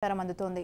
అందుతోంది.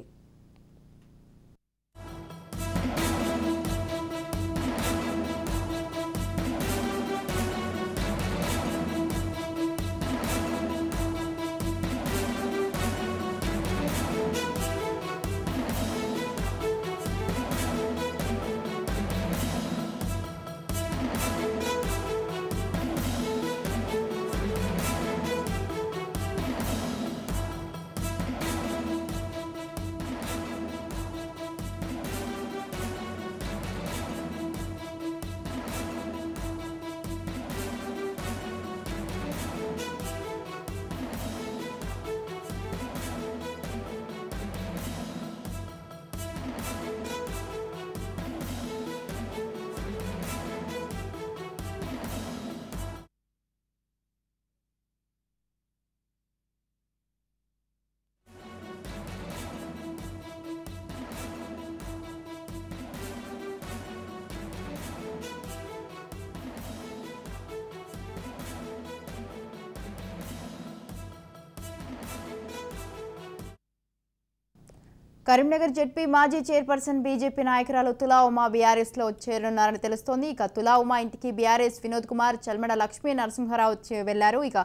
కరీంనగర్ జెడ్పీ మాజీ chairperson BJP నాయకురాలు తులా ఉమా బీఆర్ఎస్ లో చేరనున్నారని తెలుస్తోంది. ఇక తులా ఉమా ఇంటికి బీఆర్ఎస్ వినోద్ కుమార్, చల్మడ లక్ష్మీ నరసింహారావు వెళ్లారు. ఇక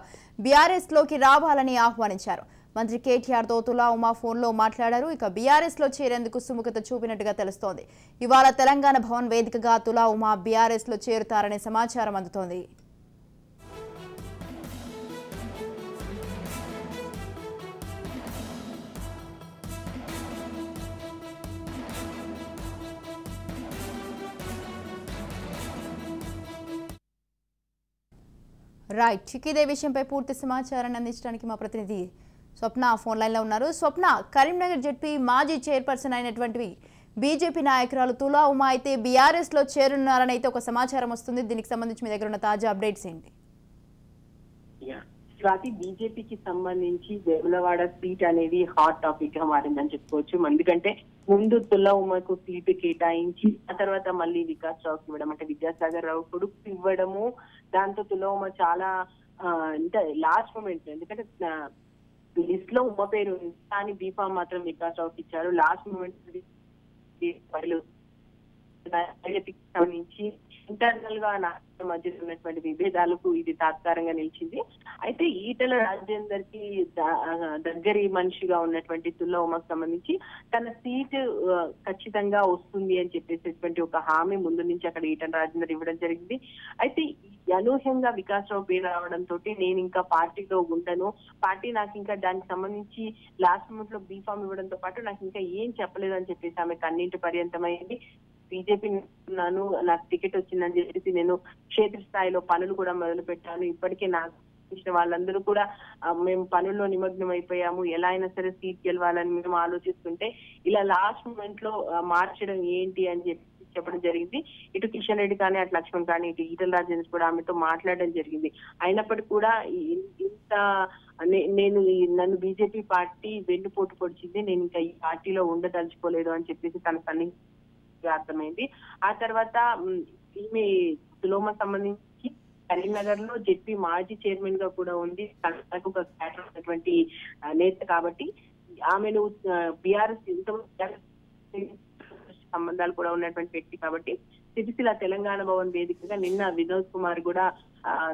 బీఆర్ఎస్ లోకి రావాలని ఆహ్వానించారు. మంత్రి కేటీఆర్ తో తులా ఉమా ఫోన్లో మాట్లాడారు. ఇక బీఆర్ఎస్ లో చేరేందుకు సుముఖత చూపినట్టుగా తెలుస్తోంది. ఇవాళ తెలంగాణ భవన్ వేదికగా తులా ఉమా బీఆర్ఎస్ లో చేరుతారనే సమాచారం అందుతోంది. రైట్, ఇదే విషయంపై పూర్తి సమాచారాన్ని అందించడానికి మా ప్రతినిధి స్వప్న ఫోన్ లైన్లో ఉన్నారు. స్వప్న, కరీంనగర్ జెడ్పీ మాజీ చైర్పర్సన్ అయినటువంటి బీజేపీ నాయకురాలు తులా ఉమా అయితే బీఆర్ఎస్ లో చేరున్నారని అయితే ఒక సమాచారం వస్తుంది. దీనికి సంబంధించి మీ దగ్గర ఉన్న తాజా అప్డేట్స్ ఏంటి? స్వాతి, బీజేపీకి సంబంధించి వేములవాడ సీట్ అనేది హాట్ టాపిక్ గా మారిందని చెప్పుకోవచ్చు. ఎందుకంటే ముందు తులా ఉమకు సీటు కేటాయించి ఆ తర్వాత మళ్ళీ వికాస్ రావుకి ఇవ్వడం, అంటే విద్యాసాగర్ రావు కొడుకు ఇవ్వడము, దాంతో తులా ఉమ చాలా అంటే లాస్ట్ మూమెంట్, ఎందుకంటే లిస్ట్ లో ఉమ పేరు ఉంది కానీ బీఫామ్ మాత్రం వికాస్ రావుకి ఇచ్చారు. లాస్ట్ మూమెంట్ సంబంధించి ఇంటర్నల్ గా నాయకుల మధ్య ఉన్నటువంటి విభేదాలకు ఇది తాత్కారంగా నిలిచింది. అయితే ఈటెల రాజేందర్ కి దగ్గరి మనిషిగా ఉన్నటువంటి తులా ఉమకు సంబంధించి తన సీటు ఖచ్చితంగా వస్తుంది అని చెప్పేసేటువంటి ఒక హామీ ముందు నుంచి అక్కడ ఈటెల రాజేందర్ ఇవ్వడం జరిగింది. అయితే అనూహ్యంగా వికాస్ రావు పేరు రావడంతో నేను ఇంకా పార్టీలో ఉండను, పార్టీ నాకు ఇంకా దానికి సంబంధించి లాస్ట్ మూమెంట్ లో బీఫామ్ ఇవ్వడంతో పాటు నాకు ఇంకా ఏం చెప్పలేదు అని చెప్పేసి ఆమె కన్నీటి పర్యంతమైంది. బీజేపీ ఉన్నాను, నాకు టికెట్ వచ్చిందని చెప్పేసి నేను క్షేత్రస్థాయిలో పనులు కూడా మొదలు పెట్టాను. ఇప్పటికే నాకు వాళ్ళందరూ కూడా మేము పనుల్లో నిమగ్నం అయిపోయాము, ఎలా అయినా సరే సీట్ గెలవాలని మేము ఆలోచిస్తుంటే ఇలా లాస్ట్ మూమెంట్ లో మార్చడం ఏంటి అని చెప్పడం జరిగింది. ఇటు కిషన్ రెడ్డి కానీ అటు లక్ష్మణ్ కానీ ఇటు ఈటెల రాజేందర్ కూడా ఆమెతో మాట్లాడడం జరిగింది. అయినప్పటికీ కూడా ఇంత నన్ను బీజేపీ పార్టీ వెన్నుపోటు పొడిచింది, నేను ఇంకా ఈ పార్టీలో ఉండదలుచుకోలేదు అని చెప్పేసి తన సన్నిహితులు అర్థమైంది. ఆ తర్వాత ఈమె తులోమ సంబంధించి కరీంనగర్ లో జెడ్పీ మాజీ చైర్మన్ గా కూడా ఉంది, తనకు ఒక క్యాడర్ ఉన్నటువంటి నేత కాబట్టి ఆమెను బీఆర్ఎస్ సంబంధాలు కూడా ఉన్నటువంటి వ్యక్తి కాబట్టి సిరిసిల్ల తెలంగాణ భవన్ వేదికగా నిన్న వినోద్ కుమార్ కూడా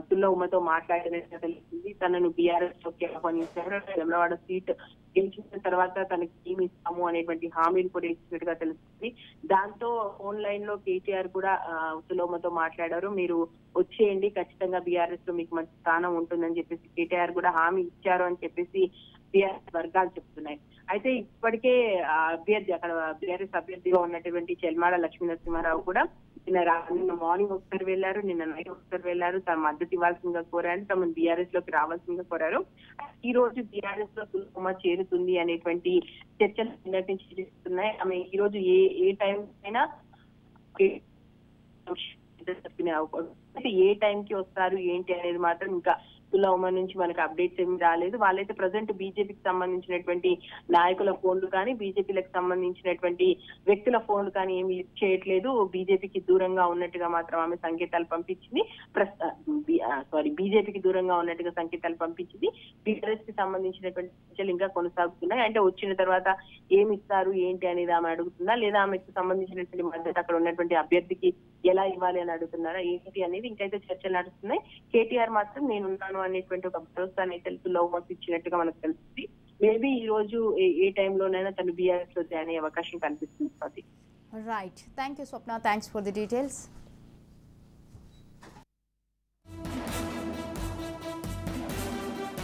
తులా ఉమతో మాట్లాడినట్టు తెలిసింది. తనను బీఆర్ఎస్ లోకి ఆహ్వానించారు. వేములవాడ సీట్ గెలిచిన తర్వాత తనకి ఏమి ఇస్తాము అనేటువంటి హామీలు కూడా ఇచ్చినట్టుగా తెలుస్తుంది. దాంతో ఫోన్ లైన్ లో కేటీఆర్ కూడా తులా ఉమతో మాట్లాడారు. మీరు వచ్చేయండి, ఖచ్చితంగా బీఆర్ఎస్ లో మీకు మంచి స్థానం ఉంటుందని చెప్పేసి కేటీఆర్ కూడా హామీ ఇచ్చారు అని చెప్పేసి బీఆర్ఎస్ వర్గాలు చెప్తున్నాయి. అయితే ఇప్పటికే అభ్యర్థి అక్కడ బీఆర్ఎస్ అభ్యర్థిగా ఉన్నటువంటి చెల్మాడ లక్ష్మీ నరసింహారావు కూడా నిన్న మార్నింగ్ ఒకసారి వెళ్లారు, నిన్న నైట్ ఒకసారి వెళ్లారు. తమ మద్దతు ఇవ్వాల్సిందిగా కోరారు, తమ బీఆర్ఎస్ లోకి రావాల్సిందిగా కోరారు. ఈ రోజు బీఆర్ఎస్ లో తులా ఉమ చేరుతుంది అనేటువంటి చర్చలు నిన్నటి నుంచి చేస్తున్నాయి. ఆమె ఈ రోజు ఏ టైం అయినా చెప్పిన అవకాశం, ఏ టైంకి వస్తారు ఏంటి అనేది మాత్రం ఇంకా తులా ఉమ నుంచి మనకు అప్డేట్స్ ఏమి రాలేదు. వాళ్ళైతే ప్రజెంట్ బీజేపీకి సంబంధించినటువంటి నాయకుల ఫోన్లు కానీ బీజేపీలకు సంబంధించినటువంటి వ్యక్తుల ఫోన్లు కానీ ఏమి లిఫ్ట్ చేయట్లేదు. బీజేపీకి దూరంగా ఉన్నట్టుగా మాత్రం ఆమె సంకేతాలు పంపించింది. బీజేపీకి దూరంగా ఉన్నట్టుగా సంకేతాలు పంపించింది. బీఆర్ఎస్ కి సంబంధించినటువంటి చర్చలు ఇంకా కొనసాగుతున్నాయి. అంటే వచ్చిన తర్వాత ఏమి ఇస్తారు ఏంటి అనేది ఆమె అడుగుతుందా, లేదా ఆమెకు సంబంధించినటువంటి మద్దతు అక్కడ ఉన్నటువంటి అభ్యర్థికి ఎలా ఇవ్వాలి అని అడుగుతున్నారా ఏంటి అనేది ఇంకైతే చర్చలు నడుస్తున్నాయి. కేటీఆర్ మాత్రం నేనున్నాను అనేటువంటి ఒక భరోసాని అయితే తులా ఉమకు ఇచ్చినట్టుగా మనకు తెలుస్తుంది. మేబీ ఈ రోజు ఏ టైంలోనైనా తను బీఆర్ఎస్ లో జాయిన్ అయ్యే అవకాశం కనిపిస్తుంది. Right, thank you Swapna, thanks for the details.